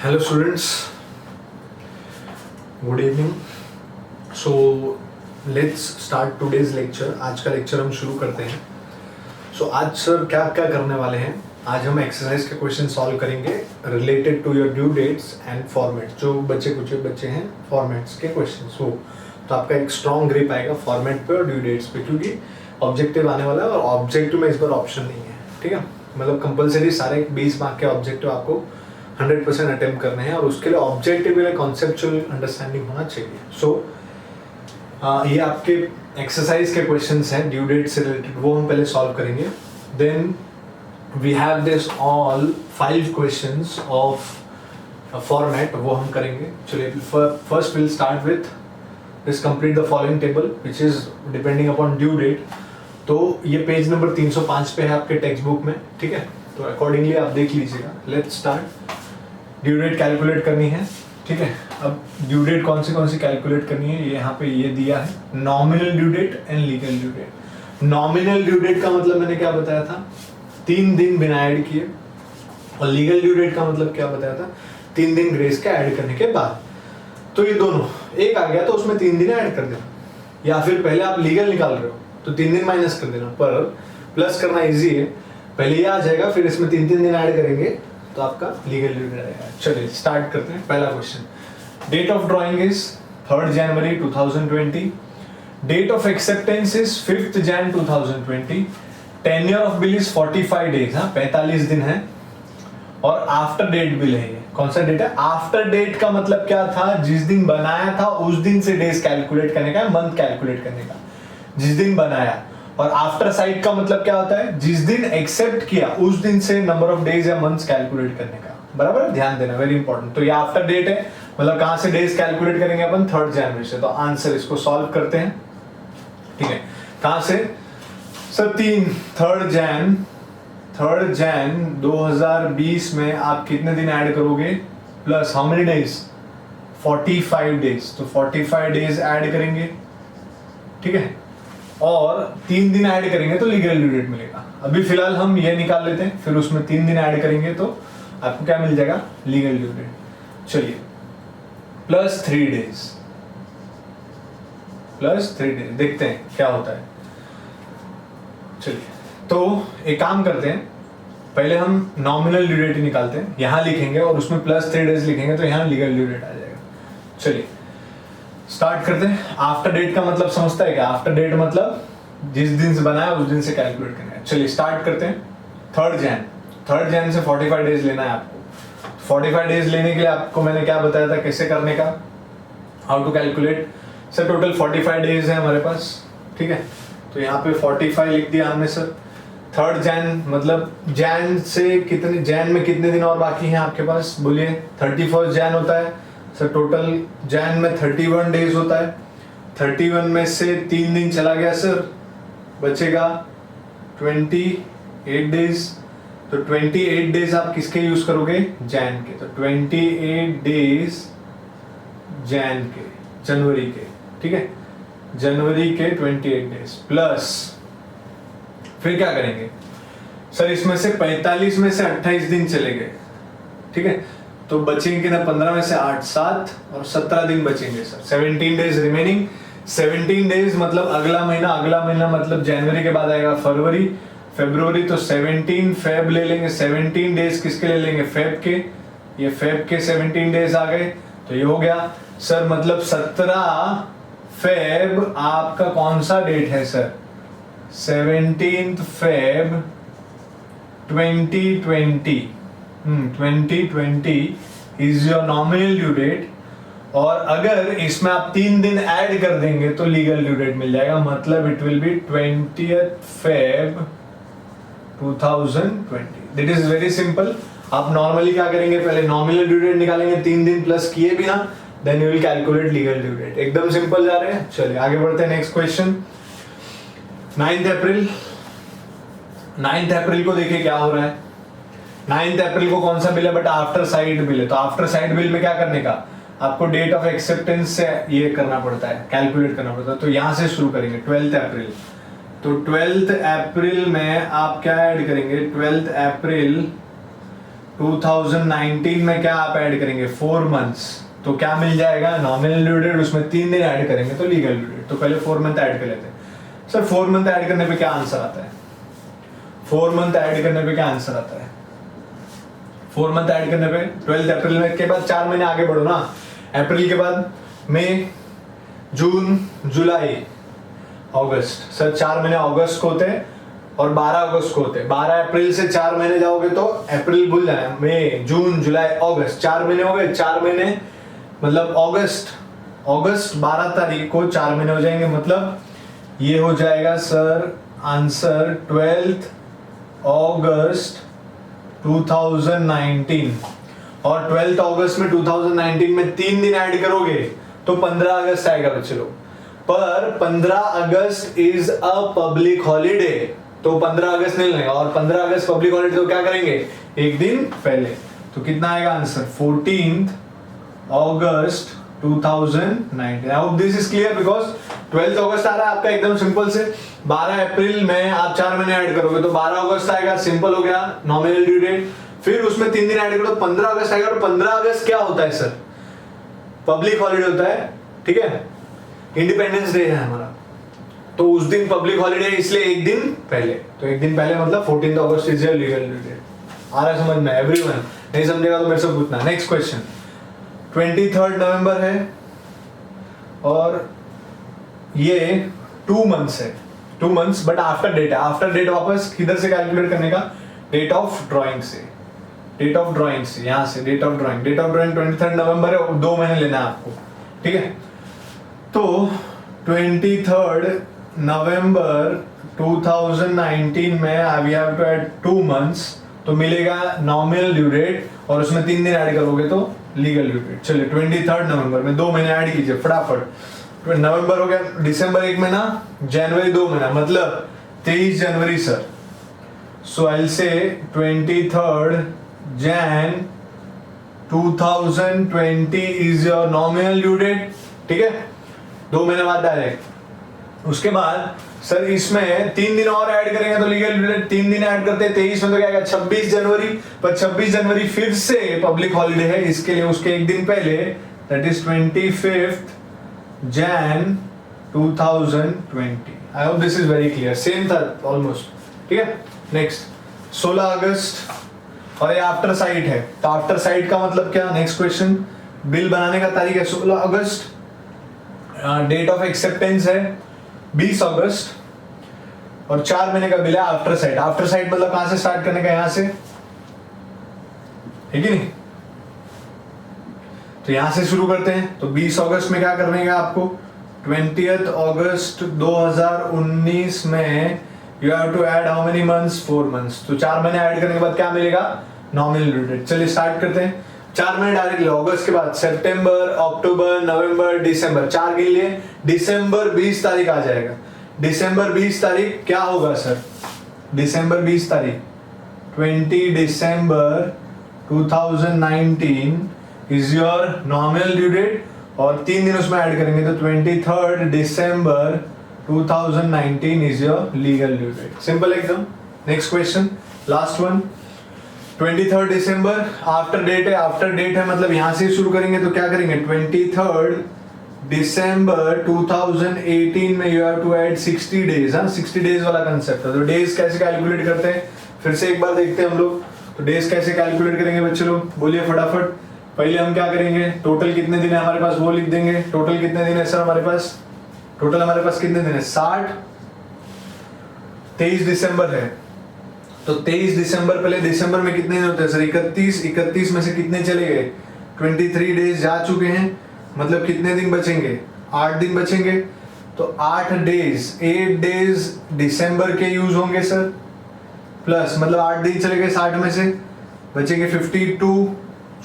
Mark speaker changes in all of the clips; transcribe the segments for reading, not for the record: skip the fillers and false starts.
Speaker 1: Hello students, good evening. So let's start today's lecture. आज का lecture हम शुरू करते हैं। सो आज सर क्या क्या करने वाले हैं, आज हम एक्सरसाइज के क्वेश्चन सॉल्व करेंगे related to your due dates and format. जो बच्चे हैं फॉर्मेट्स के क्वेश्चन, तो आपका एक स्ट्रॉन्ग ग्रिप आएगा फॉर्मेट पे और ड्यू डेट्स पे, क्योंकि ऑब्जेक्टिव आने वाला है और ऑब्जेक्टिव में इस बार ऑप्शन नहीं है। ठीक है, मतलब कंपलसरी सारे 20 मार्क के ऑब्जेक्टिव आपको 100% अटेम्प्ट करने हैं और उसके लिए ऑब्जेक्टिव में कॉन्सेप्चुअल अंडरस्टैंडिंग होना चाहिए। ये आपके एक्सरसाइज के क्वेश्चंस हैं ड्यू डेट से रिलेटेड, वो हम पहले सॉल्व करेंगे। Then we have this all 5 questions of format, वो हम करेंगे। चलिए first will start with this complete the following table which is depending upon due date. तो ये पेज नंबर 305 पे है आपके टेक्स्ट बुक में। ठीक है, तो अकॉर्डिंगली आप देख लीजिएगा। Let's start. Due date calculate करनी है। ठीक है, अब ड्यू डेट कौन सी कैलकुलेट करनी है, ये यहाँ पे ये दिया है, nominal due date and legal due date. Nominal due date का मतलब मैंने क्या बताया था, 3 दिन बिना ऐड किए, और लीगल ड्यू डेट का मतलब क्या बताया था, 3 दिन ग्रेस के ऐड करने के बाद। तो ये दोनों एक आ गया तो उसमें 3 दिन ऐड कर देना, या फिर पहले आप लीगल निकाल रहे हो तो 3 दिन माइनस कर देना, पर प्लस करना इजी है। पहले ये आ जाएगा, फिर इसमें 3 दिन ऐड करेंगे तो आपका लीगल ड्यू डेट आएगा। चलिए स्टार्ट करते हैं। पहला question, date of drawing is 3rd January 2020, date of acceptance is 5th Jan 2020, tenure of bill is 45 days, 45 दिन है, और आफ्टर डेट बिल है। ये कौन सा डेट है, आफ्टर डेट का मतलब क्या था, जिस दिन बनाया था उस दिन से डेज कैलकुलेट करने का, मंथ कैलकुलेट करने का, जिस दिन बनाया। और आफ्टर साइड का मतलब क्या होता है, जिस दिन एक्सेप्ट किया उस दिन से नंबर ऑफ डेज या मंथ्स कैलकुलेट करने का। बराबर, ध्यान देना, वेरी इंपॉर्टेंट। तो ये आफ्टर डेट है, मतलब कहां से डेज कैलकुलेट करेंगे अपन, 3rd जनवरी से। तो आंसर, इसको सॉल्व करते हैं। ठीक है, कहां से सर, 3rd Jan 2020 में आप कितने दिन ऐड करोगे, plus how many days, 45 days. तो 45 डेज ऐड करेंगे। ठीक है, और 3 दिन ऐड करेंगे तो लीगल ड्यू डेट मिलेगा। अभी फिलहाल हम ये निकाल लेते हैं, फिर उसमें 3 दिन ऐड करेंगे तो आपको क्या मिल जाएगा, लीगल ड्यू डेट। चलिए, प्लस 3 डेज, देखते हैं क्या होता है। चलिए, तो एक काम करते हैं, पहले हम नॉमिनल ड्यू डेट निकालते हैं, यहां लिखेंगे और उसमें प्लस 3 डेज लिखेंगे तो यहां लीगल ड्यू डेट आ जाएगा। चलिए स्टार्ट करते हैं। आफ्टर डेट का मतलब समझता है क्या, आफ्टर डेट मतलब जिस दिन से बनाया उस दिन से कैलकुलेट करना है। चलिए स्टार्ट करते हैं। 3rd Jan से 45 डेज लेना है आपको। 45 डेज लेने के लिए आपको मैंने क्या बताया था, कैसे करने का, how to calculate. Sir total 45 days है हमारे पास। ठीक है, तो यहाँ पे 45 लिख दिया हमने सर। 3rd Jan मतलब जैन से कितने, जैन में कितने दिन और बाकी हैं आपके पास, बोलिए। 31st Jan होता है सर, टोटल जैन में 31 डेज होता है। 31 में से 3 दिन चला गया सर, बचेगा 28 डेज। तो 28 डेज आप किसके यूज करोगे, जैन के। तो 28 डेज जैन के, जनवरी के। ठीक है, जनवरी के 28 डेज प्लस, फिर क्या करेंगे सर, इसमें से 45 में से 28 दिन चले गए। ठीक है, तो बचेंगे ना 15 में से 8, 7 और 17 दिन बचेंगे सर, 17 डेज रिमेनिंग। 17 डेज मतलब अगला महीना मतलब जनवरी के बाद आएगा फरवरी, तो 17 फेब ले लेंगे। 17 डेज किसके ले लेंगे, फेब के। ये फेब के 17 डेज आ गए, तो ये हो गया सर, मतलब 17 फेब आपका कौन सा डेट है sir, 17th Feb 2020। 2020 is your nominal due date, और अगर इसमें आप 3 दिन ऐड कर देंगे तो लीगल ड्यू डेट मिल जाएगा, मतलब it will be 20th Feb 2020। That is very simple. आप नॉर्मली क्या करेंगे, पहले नॉमिनल ड्यू डेट निकालेंगे, 3 दिन प्लस किए बिना, then you will calculate legal due date. एकदम सिंपल जा रहे हैं। चलिए आगे बढ़ते हैं। नेक्स्ट क्वेश्चन, 9th अप्रैल को देखिए क्या हो रहा है। 9th अप्रैल को कौन सा बिल है, बट आफ्टर साइड बिल है। तो आफ्टर साइड बिल में क्या करने का, आपको डेट ऑफ एक्सेप्टेंस से ये करना पड़ता है, कैलकुलेट करना पड़ता है। तो यहां से शुरू करेंगे 12th अप्रैल। तो 12th अप्रैल में आप क्या ऐड करेंगे, 12th अप्रैल 2019 में क्या आप ऐड करेंगे 4 मंथ्स, तो क्या मिल जाएगा नॉमिनल ड्यू डेट, उसमें 3 दिन ऐड करेंगे तो लीगल ड्यू डेट। तो पहले 4 मंथ ऐड कर लेते हैं। सर 4 मंथ ऐड करने पे क्या आंसर आता है? 4 मंथ ऐड करने पे क्या आंसर आता है? 4 मंथ ऐड करने पे 12 अप्रैल में के बाद 4 महीने आगे बढ़ो ना। अप्रैल के बाद मई, जून, जुलाई, अगस्त। सर 4 महीने अगस्त को होते हैं और 12 अगस्त को होते हैं। 12 अप्रैल से 4 महीने जाओगे तो अप्रैल भूल जाना, मई, जून, जुलाई, अगस्त 4 महीने हो गए। 4 महीने मतलब अगस्त 12 तारीख को 4 महीने हो जाएंगे, मतलब ये हो जाएगा सर आंसर 12 अगस्त 2019। और 12 अगस्त में 2019 में 3 दिन ऐड करोगे तो 15 अगस्त आएगा बच्चे लोग। पर 15 अगस्त इज अ पब्लिक हॉलीडे, तो 15 अगस्त नहीं लगेगा। और 15 अगस्त पब्लिक हॉलीडे तो क्या करेंगे एक दिन पहले। तो कितना आएगा answer 14 August 2019। I hope this is clear, because 12 अगस्त आ रहा है आपका एकदम सिंपल से। 12 अप्रैल में आप 4 महीने ऐड करोगे तो 12 अगस्त आएगा, सिंपल हो गया नॉमिनल ड्यू डेट। फिर उसमें 3 दिन ऐड करो तो 15 अगस्त आएगा। और 15 अगस्त क्या होता है सर? पब्लिक हॉलीडे होता है, ठीक है, इंडिपेंडेंस डे है हमारा, तो उस दिन पब्लिक हॉलीडे इसलिए एक दिन पहले। तो एक दिन पहले मतलब 14 August is your legal due date. आ रहा है समझ में एवरीवन? नहीं समझेगा तो मेरे से पूछना। नेक्स्ट क्वेश्चन 23 नवंबर है और ये 2 मंथ्स है, 2 मंथ्स बट आफ्टर डेट है। आफ्टर डेट वापस किधर से कैलकुलेट करने का? डेट ऑफ ड्रॉइंग से, डेट ऑफ ड्रॉइंग से, यहां से date of drawing. Date of drawing 23 नवंबर है, 2 महीने लेना है आपको, ठीक है। तो 23 नवंबर 2019 में we have to add 2 months, तो मिलेगा नॉमिनल ड्यू डेट और उसमें 3 दिन ऐड करोगे तो लीगल ड्यू डेट। चलिए 23 नवंबर में 2 महीने ऐड कीजिए फटाफट। नवंबर हो गया, दिसंबर 1 महीना, जनवरी 2 महीना, मतलब 23 जनवरी sir. So I will say 23 Jan 2020 is your nominal due date, ठीक है, 2 महीने बाद डायरेक्ट। उसके बाद सर इसमें 3 दिन और ऐड करेंगे तो लीगल ड्यू डेट। 3 दिन ऐड करते हैं 23 में तो क्या आएगा 26 जनवरी। पर 26 जनवरी फिर से पब्लिक हॉलीडे है, इसके लिए उसके एक दिन पहले that is 25 Jan 2020। I hope this is very clear, same था ऑलमोस्ट, ठीक है। नेक्स्ट 16 अगस्त और ये आफ्टर साइट है, तो आफ्टर साइट का मतलब क्या? नेक्स्ट क्वेश्चन, बिल बनाने का तारीख है 16 अगस्त, डेट ऑफ एक्सेप्टेंस है 20 अगस्त और 4 महीने का बिल है आफ्टर साइट। आफ्टर साइट मतलब कहां से स्टार्ट करने का? यहां से, है कि नहीं? तो यहां से शुरू करते हैं। तो 20 अगस्त में क्या करने का आपको? 20 अगस्त 2019 में you have to add how many months? 4 months। तो 4 महीने ऐड करने के बाद क्या मिलेगा? Nominal due date. चलिए स्टार्ट करते हैं। 4 महीने डायरेक्ट लो, अगस्त के बाद सितंबर, अक्टूबर, नवंबर, दिसंबर, 4 गिन लिए। दिसंबर 20 तारीख आ जाएगा। दिसंबर 20 तारीख क्या होगा सर? दिसंबर 20 तारीख 20 December 2019 is your nominal due date और 3 दिन उसमें ऐड करेंगे तो 23 December 2019 is your legal due date। Simple एकदम। Next question, last one। 23 दिसंबर आफ्टर डेट है, आफ्टर डेट है मतलब यहां से शुरू करेंगे तो क्या करेंगे? 23 दिसंबर 2018 में you have to add 60 days। हाँ 60 डेज वाला कंसेप्ट है। तो डेज कैसे कैलकुलेट करते हैं फिर से एक बार देखते हैं हम लोग। तो डेज कैसे कैलकुलेट करेंगे बच्चे लोग, बोलिए फटाफट। पहले हम क्या करेंगे? टोटल कितने दिन है हमारे पास वो लिख देंगे। टोटल कितने दिन है सर हमारे पास? टोटल हमारे पास कितने दिन है? 60। 23 दिसंबर है तो 23 दिसंबर, पहले दिसंबर में कितने दिन होते हैं सर? 31 में से कितने चले गए? 23 डेज जा चुके हैं, मतलब कितने दिन बचेंगे? 8 दिन बचेंगे। तो 8 डेज, 8 डेज दिसंबर के यूज होंगे सर, प्लस मतलब 8 दिन चले गए 60 में से, बचेंगे 52।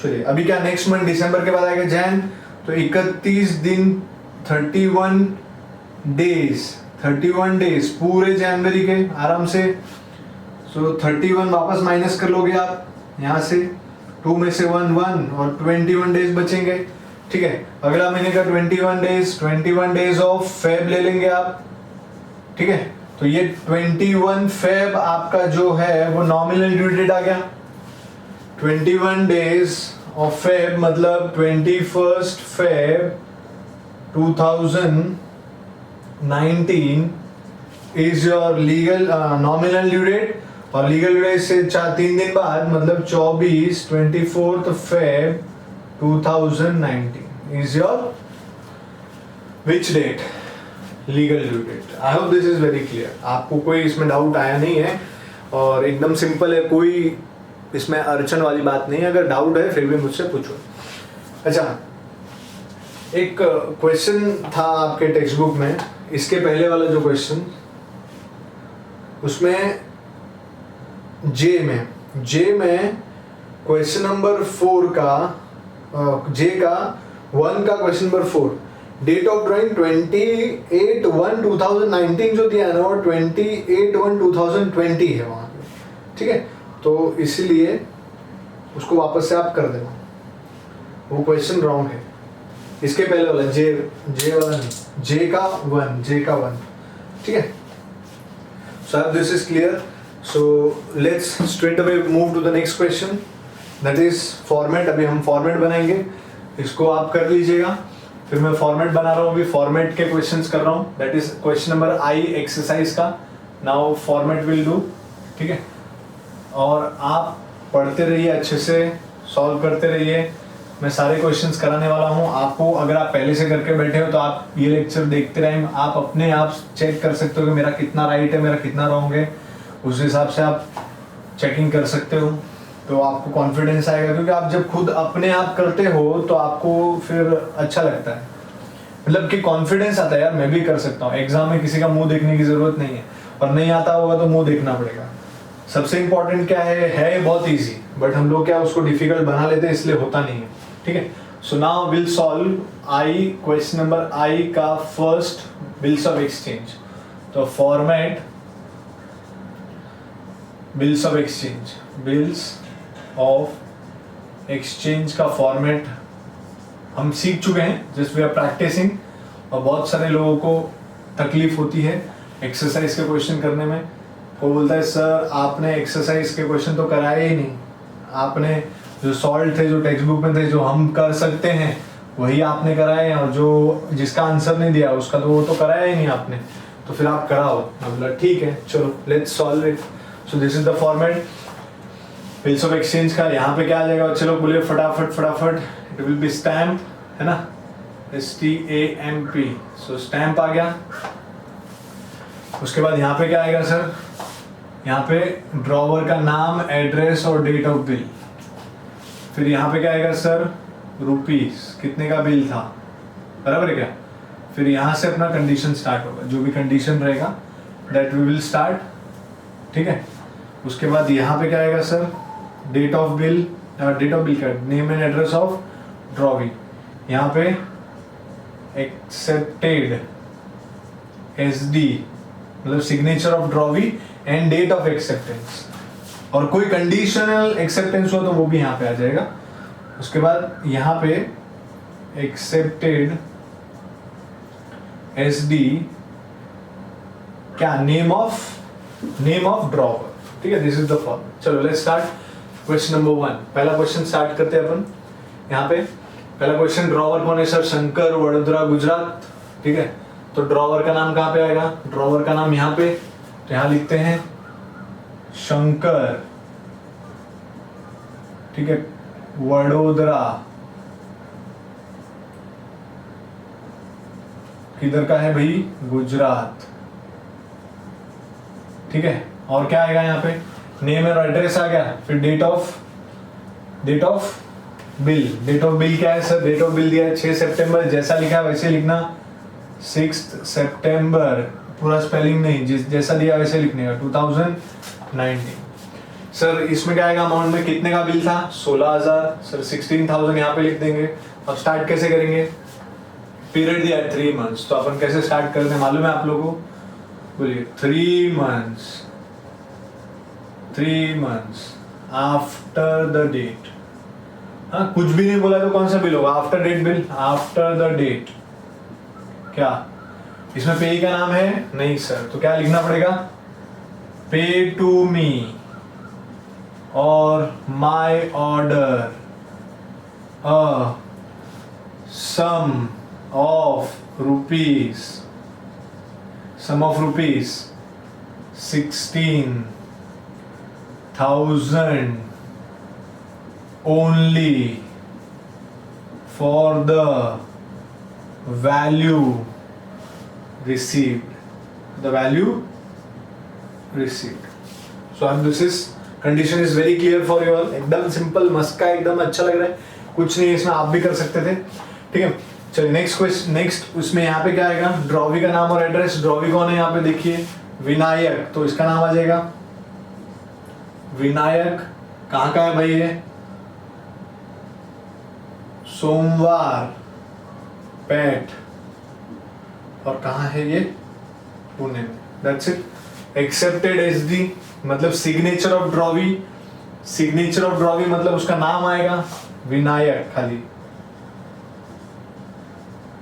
Speaker 1: चलिए अभी क्या नेक्स्ट मंथ दिसंबर के बाद आएगा जैन, तो 31 दिन 31 डेज पूरे जनवरी के आराम से। सो 31 वापस माइनस कर लोगे आप यहाँ से, 2 में से 1 और 21 डेज बचेंगे, ठीक है। अगला महीने का 21 डेज ऑफ फेब ले लेंगे आप, ठीक है। तो ये 21 फेब आपका जो है वो नॉमिनल ड्यू डेट आ गया। 21 days of Feb मतलब 21st Feb 2019 is your legal nominal due date, और लीगल ड्यू डेट से 3 दिन बाद मतलब 24th Feb 2019 is your which date? Legal due date. I hope this is very clear. आपको कोई इसमें डाउट आया नहीं है और एकदम सिंपल है, कोई इसमें अड़चन वाली बात नहीं है. अगर डाउट है फिर भी मुझसे पूछो. अच्छा, एक क्वेश्चन था आपके टेक्स्ट बुक में, इसके पहले वाला जो क्वेश्चन, उसमें जे में क्वेश्चन नंबर 4 का जे का 1 का question number 4, date of drawing 28/1/2019 जो दिया है ना, वो 28/1/2020 है वहाँ पे. ठीक है, तो इसीलिए उसको वापस से आप कर देना, वो क्वेश्चन रॉन्ग है. इसके पहले वाला जे वाला नहीं, जे का 1. ठीक है, so this is clear. So let's straight away move to the next question, that is format. अभी हम फॉर्मेट बनाएंगे, इसको आप कर लीजिएगा. फिर मैं फॉर्मेट बना रहा हूँ, अभी फॉर्मेट के क्वेश्चंस कर रहा हूँ. That is question number I exercise का. Now format will do. ठीक है, और आप पढ़ते रहिए, अच्छे से सॉल्व करते रहिए. मैं सारे क्वेश्चंस कराने वाला हूँ आपको. अगर आप पहले से करके बैठे हो तो आप ये लेक्चर देखते रहें, आप अपने आप चेक कर सकते हो कि मेरा कितना राइट है, मेरा कितना रॉन्ग है. उस हिसाब से आप चेकिंग कर सकते हो, तो आपको कॉन्फिडेंस आएगा. क्योंकि आप जब खुद अपने आप करते हो तो आपको फिर अच्छा लगता है, मतलब कि कॉन्फिडेंस आता है, यार मैं भी कर सकता हूँ. एग्जाम में किसी का मुंह देखने की जरूरत नहीं है, और नहीं आता होगा तो मुंह देखना पड़ेगा. सबसे इंपॉर्टेंट क्या है बहुत इजी, बट हम लोग क्या उसको डिफिकल्ट बना लेते हैं, इसलिए होता नहीं है. ठीक है, so now will solve I question number I का फर्स्ट, बिल्स ऑफ एक्सचेंज. तो फॉर्मेट बिल्स ऑफ एक्सचेंज का फॉर्मेट हम सीख चुके हैं, जस्ट वी आर प्रैक्टिसिंग. और बहुत सारे लोगों को तकलीफ होती है एक्सरसाइज के क्वेश्चन करने में. वो बोलता है सर आपने एक्सरसाइज के क्वेश्चन तो कराए ही नहीं, आपने जो सॉल्व थे, जो टेक्स्ट बुक में थे, जो हम कर सकते हैं वही आपने कराए हैं, और जो जिसका आंसर नहीं दिया उसका तो वो तो कराया ही नहीं आपने, तो फिर आप कराओ. मतलब ठीक है, चलो let's solve it. So this is the format bills of exchange का. यहाँ पे क्या आ जाएगा, चलो बोलिए फटाफट. इट विल बी स्टैम्प, है ना, STAMP. सो स्टैम्प आ गया. उसके बाद यहाँ पे क्या आएगा सर, यहाँ पे ड्रॉवर का नाम, एड्रेस और डेट ऑफ बिल. फिर यहाँ पे क्या आएगा सर, रुपीस, कितने का बिल था, बराबर है क्या. फिर यहाँ से अपना कंडीशन स्टार्ट होगा, जो भी कंडीशन रहेगा दैट वी विल स्टार्ट. ठीक है, उसके बाद यहाँ पे क्या आएगा सर, डेट ऑफ बिल का name and address of drawee. यहाँ पे एक्सेप्टेड SD मतलब signature of drawee and date of acceptance, और कोई कंडीशनल एक्सेप्टेंस हो तो वो भी यहाँ पे आ जाएगा. उसके बाद यहाँ पे एक्सेप्टेड SD क्या, नेम ऑफ ड्रॉवर. ठीक है, दिस इज द फॉर्मेट. चलो लेट्स स्टार्ट क्वेश्चन नंबर 1. पहला क्वेश्चन स्टार्ट करते हैं अपन. यहाँ पे पहला क्वेश्चन, ड्रॉवर कौन है सर, शंकर, वडोदरा, गुजरात. ठीक है, तो ड्रॉवर का नाम कहाँ पे आएगा, ड्रॉवर का नाम यहाँ पे, तो यहाँ लिखते हैं शंकर. ठीक है, वडोदरा किधर का है भाई, गुजरात. ठीक है, और क्या आएगा यहाँ पे, नेम और एड्रेस आ गया. फिर डेट ऑफ बिल क्या है सर, डेट ऑफ बिल दिया है 6 सितंबर, जैसा लिखा है वैसे लिखना, 6 सितंबर, पूरा स्पेलिंग नहीं, जैसा दिया वैसे लिखने का, 2019. सर इसमें क्या आएगा, अमाउंट में कितने का बिल था, 16,000. सर 16,000 यहाँ पे लिख देंगे. अब स्टार्ट कैसे करेंगे, पीरियड दिया है 3 months, तो अपन कैसे स्टार्ट करते हैं मालूम है आप लोगों को, बोलिए 3 months आफ्टर द डेट. हाँ, कुछ भी नहीं बोला तो कौन सा बिल होगा, after date bill, after the date. क्या इसमें पे का नाम है, नहीं सर, तो क्या लिखना पड़ेगा, पे टू मी. और my order a sum of rupees 16,000 only for the value received. So and this is condition is very clear for you all. एकदम सिंपल, मस्का, एकदम अच्छा लग रहा है, कुछ नहीं इसमें, आप भी कर सकते थे, ठीक है। चलिए नेक्स्ट क्वेश्चन, नेक्स्ट उसमें यहाँ पे क्या आएगा, ड्रॉवी का नाम और एड्रेस। ड्रॉवी कौन है यहाँ पे देखिए, विनायक, तो इसका नाम आ जाएगा विनायक। कहाँ का है भाई ये, सोमवार पेट, और कहाँ है ये, पुणे में। That's it. एक्सेप्टेड एसडी मतलब signature of drawee, signature of drawee मतलब उसका नाम आएगा विनायक, खाली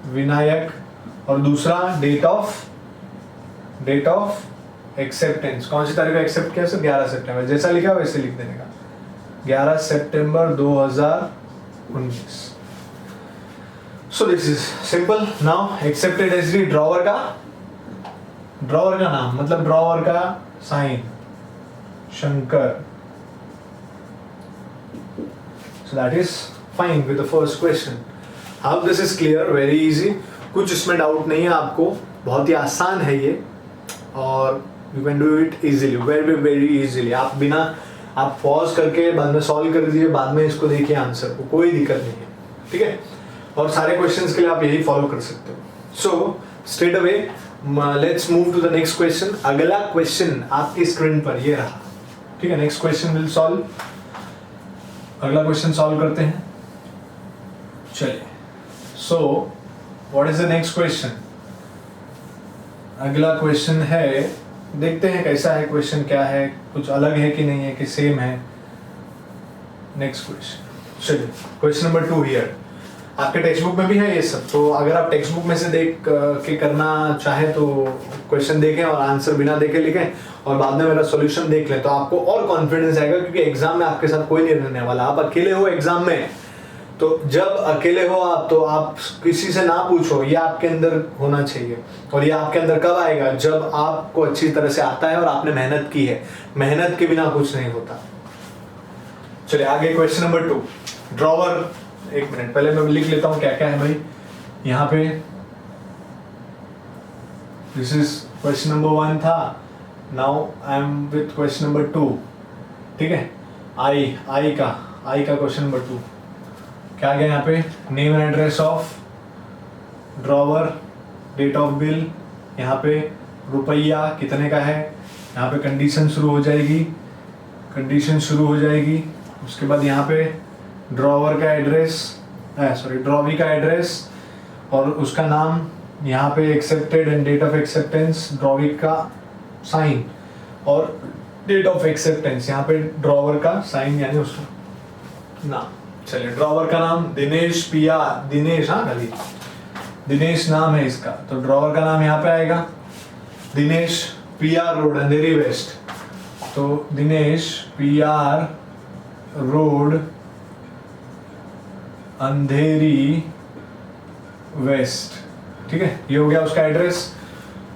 Speaker 1: विनायक। और दूसरा डेट ऑफ एक्सेप्टेंस, कौन सी तारीख को एक्सेप्ट किया सर, 11 सितंबर, जैसा लिखा वैसे लिख देने का, 11 सितंबर 2019। So this is simple. Now accepted SD, drawer का नाम मतलब ड्रॉवर का sign Shankar. So that is fine with the first question. अब this is clear, very easy, कुछ इसमें डाउट नहीं है आपको, बहुत ही आसान है ये, और you can do it easily, very very easily. आप पॉज करके बाद में सॉल्व कर दीजिए, बाद में इसको देखिए आंसर को, कोई दिक्कत नहीं है, ठीक है। और सारे क्वेश्चंस के लिए आप यही फॉलो कर सकते हो। So straight away let's move to the next question. अगला क्वेश्चन आपकी स्क्रीन पर ये रहा, ठीक है। नेक्स्ट क्वेश्चन विल सॉल्व, अगला क्वेश्चन सॉल्व करते हैं। चलिए, so what is the next question. अगला क्वेश्चन है, देखते हैं कैसा है क्वेश्चन, क्या है, कुछ अलग है कि नहीं है, कि सेम है। नेक्स्ट क्वेश्चन, चलिए क्वेश्चन नंबर 2 हियर। आपके टेक्स्ट बुक में भी है ये सब, तो अगर आप टेक्स्ट बुक में से देख के करना चाहें तो क्वेश्चन देखें और आंसर बिना देखे लिखें, और बाद में मेरा सॉल्यूशन देख लें, तो आपको और कॉन्फिडेंस आएगा, क्योंकि एग्जाम में आपके साथ कोई नहीं रहने वाला। आप अकेले हो एग्जाम में, तो जब अकेले हो आप, तो आप किसी से ना पूछो, ये आपके अंदर होना चाहिए। और ये आपके अंदर कब आएगा, जब आपको अच्छी तरह से आता है और आपने मेहनत की है। मेहनत के बिना कुछ नहीं होता। चलिए आगे, क्वेश्चन नंबर 2, ड्रॉवर। एक मिनट, पहले मैं लिख लेता हूं क्या क्या है भाई यहाँ पे। दिस इज क्वेश्चन नंबर 1 था, now I am with question number 2, ठीक है। आई का क्वेश्चन नंबर 2 क्या गया यहाँ पे, name and address of drawer, date of bill, यहाँ पे रुपया कितने का है, यहाँ पे कंडीशन शुरू हो जाएगी, उसके बाद यहाँ पे ड्रॉवर का एड्रेस, ड्रॉवी का एड्रेस और उसका नाम, यहाँ पे accepted and date of acceptance, drawee का साइन और डेट ऑफ एक्सेप्टेंस, यहाँ पे ड्रॉवर का साइन यानी उसका नाम। चलिए, ड्रॉवर का नाम दिनेश PR, दिनेश, हाँ खाली दिनेश नाम है इसका, तो ड्रॉवर का नाम यहाँ पे आएगा दिनेश PR रोड अंधेरी वेस्ट, तो दिनेश PR रोड अंधेरी वेस्ट, ठीक है। ये हो गया उसका एड्रेस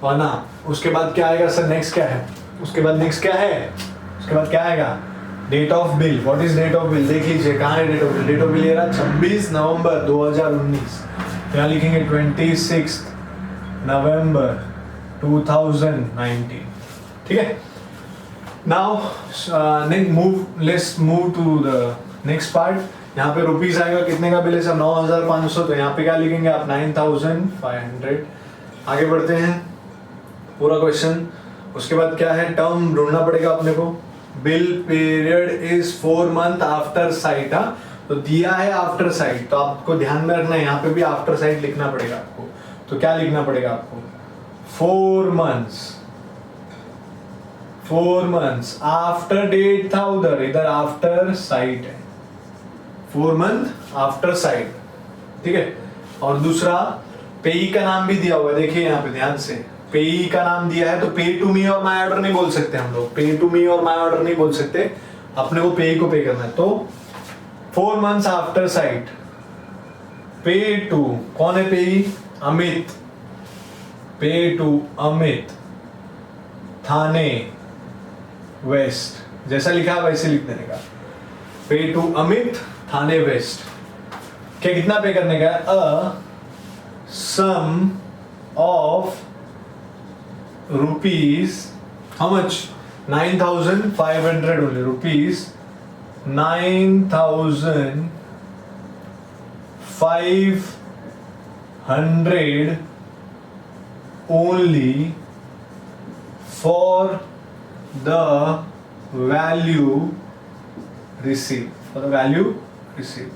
Speaker 1: और नाम। उसके बाद क्या आएगा सर, नेक्स्ट क्या है, उसके बाद क्या आएगा, date of bill. What is date of bill, देख लीजिए कहाँ है date of bill. Date of bill ये रहा 26 नवंबर 2019, यहाँ लिखेंगे 26 नवंबर 2019, ठीक है। Now let's move to the next part. यहाँ पे रुपीस आएगा, कितने का बिल है सर, 9,500, तो यहाँ पे क्या लिखेंगे आप, 9,500। आगे बढ़ते हैं, पूरा क्वेश्चन। उसके बाद क्या है, टर्म ढूंढना पड़ेगा अपने को। Bill period is 4 month after site, तो दिया है आफ्टर साइट, तो आपको ध्यान में रखना है, यहाँ पे भी आफ्टर साइट लिखना पड़ेगा आपको। तो क्या लिखना पड़ेगा आपको, 4 मंथ्स आफ्टर डेट था उधर, इधर आफ्टर साइट है, 4 मंथ आफ्टर साइट, ठीक है। और दूसरा पेई का नाम भी दिया हुआ है, देखिए यहाँ पे ध्यान से, पेई का नाम दिया है, तो पे टू मी और माई ऑर्डर नहीं बोल सकते हम लोग, पे टू मी और माई ऑर्डर नहीं बोल सकते, अपने को पेई को पे करना है। तो 4 months आफ्टर साइट पे टू, कौन है पेई? अमित। पे टू अमित, थाने वेस्ट, जैसा लिखा वैसे लिख देने का। पे टू अमित, थाने वेस्ट। क्या कितना पे करने का? A sum of rupees, how much? 9,500 only, rupees 9,500 only for the value received, for the value received.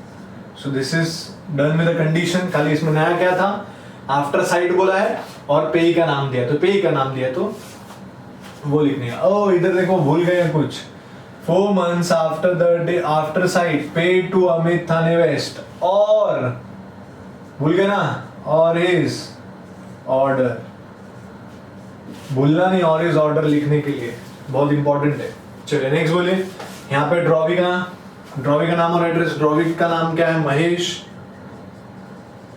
Speaker 1: So this is done with the condition। खाली इसमें नया क्या था? आफ्टर साइट बोला है और पेई का नाम दिया, तो पेई का नाम दिया तो वो लिखने का। ओ इधर देखो भूल गए कुछ। 4 months after the day after site paid to Amit Thane west, और भूल गए ना, और इज ऑर्डर, भूलना नहीं, और इज ऑर्डर लिखने के लिए बहुत इंपॉर्टेंट है। चलिए नेक्स्ट बोलिए। यहाँ पे ड्रॉवी का नाम और एड्रेस। ड्रॉवी का नाम क्या है?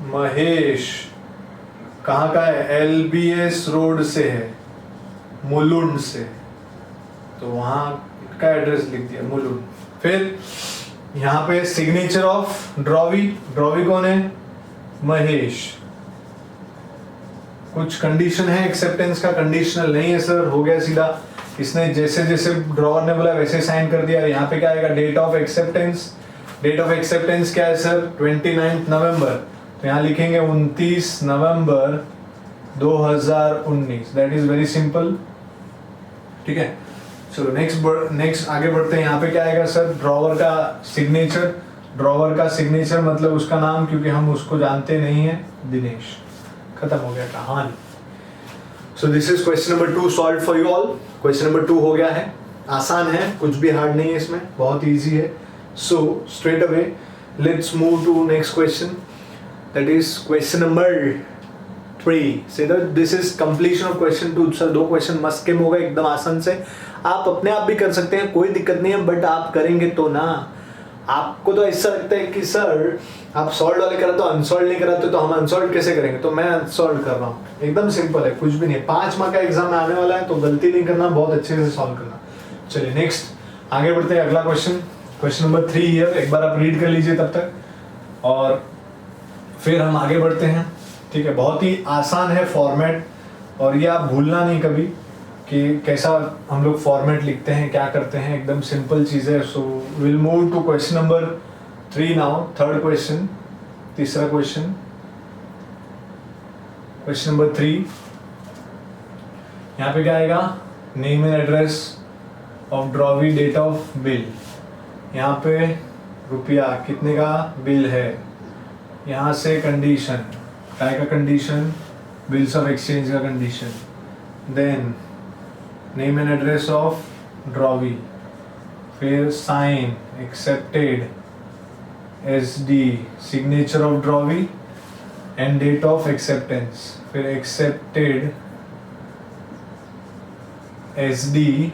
Speaker 1: महेश कहाँ का है? LBS रोड से है, मुलुंड से, तो वहां का एड्रेस लिख दिया मुलुंड। फिर यहाँ पे सिग्नेचर ऑफ ड्रॉवी कौन है? महेश। कुछ कंडीशन है एक्सेप्टेंस का? कंडीशनल नहीं है सर, हो गया सीधा। इसने जैसे जैसे ड्रॉवर ने बोला वैसे साइन कर दिया। यहाँ पे क्या आएगा? Date of acceptance. Date of acceptance क्या है सर? 29 नवंबर, तो यहाँ लिखेंगे 29 नवंबर 2019। दैट इज वेरी सिंपल, ठीक है। चलो नेक्स्ट आगे बढ़ते हैं। यहाँ पे क्या आएगा सर? ड्रॉवर का सिग्नेचर। ड्रॉवर का सिग्नेचर मतलब उसका नाम, क्योंकि हम उसको जानते नहीं है, दिनेश। खत्म हो गया कहानी। सो this is question number 2 solve for you all. Question number 2 हो गया है, आसान है, कुछ भी हार्ड नहीं है इसमें, बहुत इजी है। So straight away let's move to next question, that is question number 3। से this is completion of question 2। Sir 2 question मस्त केम हो गए एकदम आसान से। आप अपने आप भी कर सकते हैं, कोई दिक्कत नहीं है, बट आप करेंगे तो ना। आपको तो ऐसा लगता है कि सर आप सॉल्व वाले करा तो अनसॉल्व नहीं कराते, तो हम अनसॉल्व कैसे करेंगे? तो मैं अनसॉल्व कर रहा हूँ, एकदम सिंपल है, कुछ भी नहीं है। 5 मार्क का एग्जाम में आने वाला है, तो गलती नहीं करना, बहुत अच्छे से सॉल्व करना। चलिए नेक्स्ट आगे बढ़ते हैं। अगला क्वेश्चन, क्वेश्चन नंबर 3 हियर। एक बार आप रीड कर लीजिए तब तक, और फिर हम आगे बढ़ते हैं, ठीक है। बहुत ही आसान है फॉर्मेट, और ये आप भूलना नहीं कभी कि कैसा हम लोग फॉर्मेट लिखते हैं, क्या करते हैं, एकदम सिंपल चीज़ है। So will move to question number 3 now. Third question, तीसरा क्वेश्चन, क्वेश्चन नंबर 3। यहाँ पे क्या आएगा? Name and address of drawee, date of bill. यहाँ पे रुपया कितने का बिल है, यहाँ से कंडीशन, काय का कंडीशन? बिल्स ऑफ एक्सचेंज का condition. Then name and address of drawee, फिर sign accepted, SD signature of drawee and date of acceptance, फिर accepted SD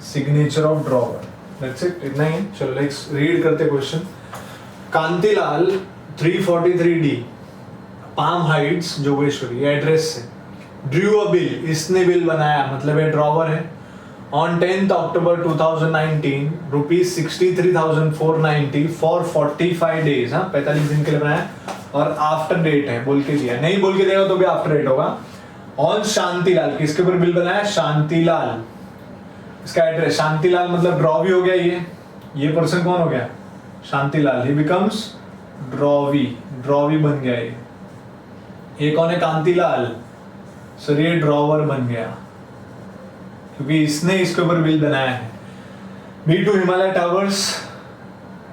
Speaker 1: signature of drawer. That's it, इतना ही है। चलो लेट्स रीड करते question. Kantilal 343D palm heights Jogeshwari, address से drew a bill, इसने bill बनाया, मतलब ये ड्रॉवर है। On 10th October 2019 rupees 63,490 for 45 days, हाँ 45 दिन के लिए बनाया, और आफ्टर डेट है बोल के दिया, नहीं बोल के देगा तो भी आफ्टर डेट होगा। ऑन शांतिलाल, किसके ऊपर बिल बनाया? शांतिलाल। इसका एड्रेस शांतिलाल मतलब ड्रॉवी हो गया, ये पर्सन कौन हो गया? शांतिलाल। ही बिकम्स ड्रॉवी, ड्रॉवी बन गया ये कौन है? कांतिलाल। सर ये ड्रॉवर बन गया क्योंकि इसने इसके ऊपर बिल बनाया है। B2 Himalaya towers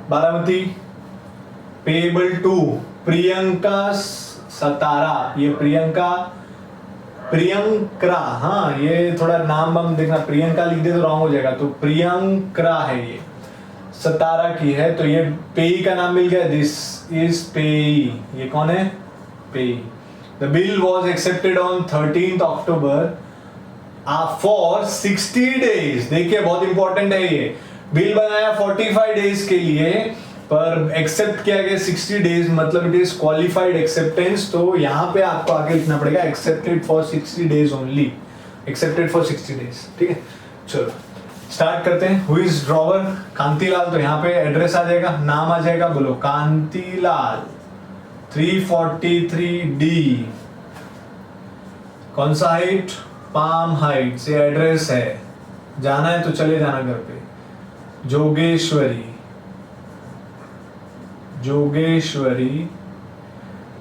Speaker 1: Baramati, payable to Priyanka Satara, ये प्रियंकरा, हाँ ये थोड़ा नाम वाम देखना, प्रियंका लिख दे तो रॉन्ग हो जाएगा, तो प्रियंकरा है, ये सतारा की है, तो ये पेई का नाम मिल गया। दिस इज पेई, ये कौन है? पेई। The bill was accepted on 13th October for 60 days. देखिए बहुत इंपॉर्टेंट है ये, बिल बनाया 45 डेज के लिए पर एक्सेप्ट किया गया 60 डेज, मतलब इट इज क्वालिफाइड एक्सेप्टेंस। तो यहाँ पे आपको आगे लिखना पड़ेगा accepted for 60 days only, accepted for 60 days. ठीक है, चलो स्टार्ट करते हैं। Who is drawer? कांतिलाल। तो यहाँ पे एड्रेस आ जाएगा, नाम आ जाएगा, बोलो कांतिलाल 343D। कौन सा हाइट? पाम हाइट से एड्रेस है, जाना है तो चले जाना घर पे। जोगेश्वरी, जोगेश्वरी।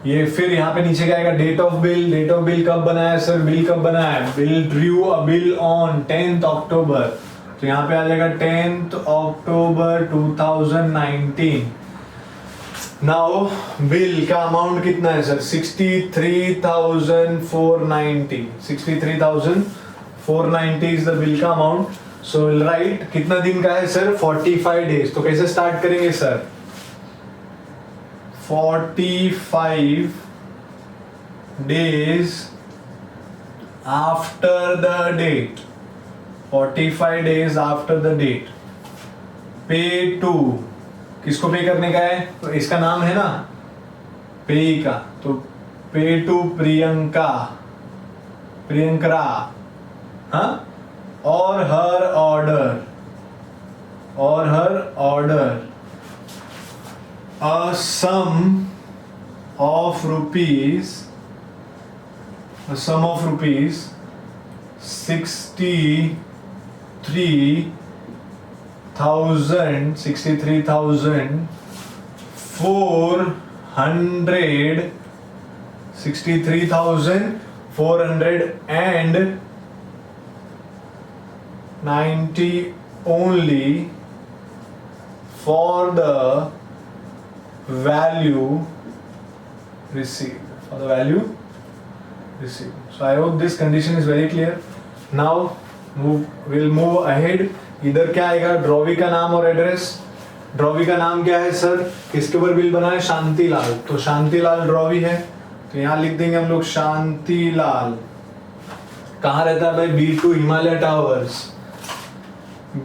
Speaker 1: ये फिर यहाँ पे नीचे क्या आएगा? Date of bill. Date of bill कब बनाया सर? बिल कब बनाया? Bill drew a bill on 10th October. तो यहाँ पे आ जाएगा 10th अक्टूबर 2019। नाउ बिल का अमाउंट कितना है सर? 63,490। 63,490 इज द बिल का अमाउंट। सो राइट, कितना दिन का है सर? 45 डेज। तो कैसे स्टार्ट करेंगे sir? 45 days after the date, 45 days after the date, पे टू। किसको पे करने का है? तो इसका नाम है ना पे का, तो पे टू प्रियंका, प्रियंकरा, हाँ, और हर ऑर्डर, और हर order a sum of rupees 63,490 only for the value received, for the value received. So I hope this condition is very clear. Now we'll move ahead. इधर क्या आएगा? ड्रॉवी का नाम और एड्रेस। ड्रॉवी का नाम क्या है सर? किसके ऊपर बिल बना है? शांतिलाल। तो शांतिलाल ड्रॉवी है, तो यहाँ लिख देंगे हम लोग शांतिलाल। कहाँ रहता है भाई? B2 Himalaya towers,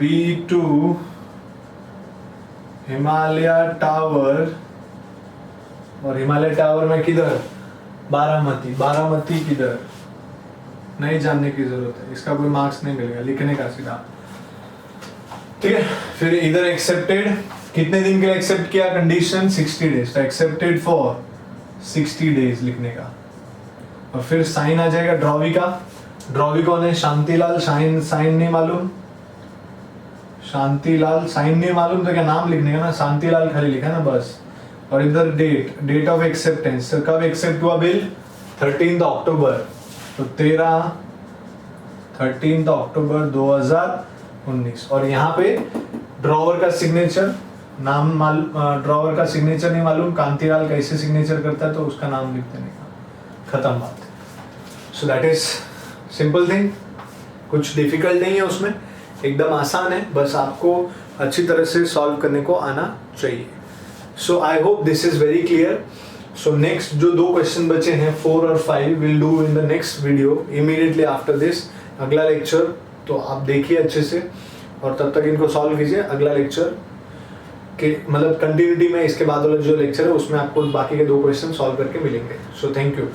Speaker 1: B2 Himalaya tower. और हिमालय टावर में किधर? बारामती। बारामती किधर? नहीं जानने की जरूरत है, इसका कोई मार्क्स नहीं मिलेगा, लिखने का सीधा। ठीक है, फिर इधर एक्सेप्टेड, कितने दिन के लिए एक्सेप्ट किया? कंडीशन 60 डेज, तो एक्सेप्टेड फॉर 60 डेज लिखने का। और फिर साइन आ जाएगा ड्रॉवी का। ड्रॉवी कौन है? शांतिलाल। साइन नहीं मालूम, शांतिलाल साइन नहीं मालूम, तो क्या नाम लिखने का ना, शांतिलाल खाली लिखा ना बस। और इधर डेट, डेट ऑफ एक्सेप्टेंस, तो कब एक्सेप्ट हुआ बिल? 13th अक्टूबर। तो 13th अक्टूबर 2019। और यहाँ पे ड्रॉवर का सिग्नेचर, नाम ड्रॉवर का सिग्नेचर नहीं मालूम, कांतिलाल कैसे सिग्नेचर करता है तो उसका नाम लिख देने का, खत्म बात। सो दैट इज सिंपल थिंग, कुछ डिफिकल्ट नहीं है उसमें, एकदम आसान है, बस आपको अच्छी तरह से सॉल्व करने को आना चाहिए। So I hope this is very clear. So next जो दो क्वेश्चन बचे हैं 4 और 5 will do in the next video immediately after this, अगला लेक्चर। तो आप देखिए अच्छे से और तब तक इनको सॉल्व कीजिए। अगला लेक्चर के मतलब कंटिन्यूटी में इसके बाद वाला जो लेक्चर है उसमें आपको बाकी के दो क्वेश्चन सॉल्व करके मिलेंगे। So thank you.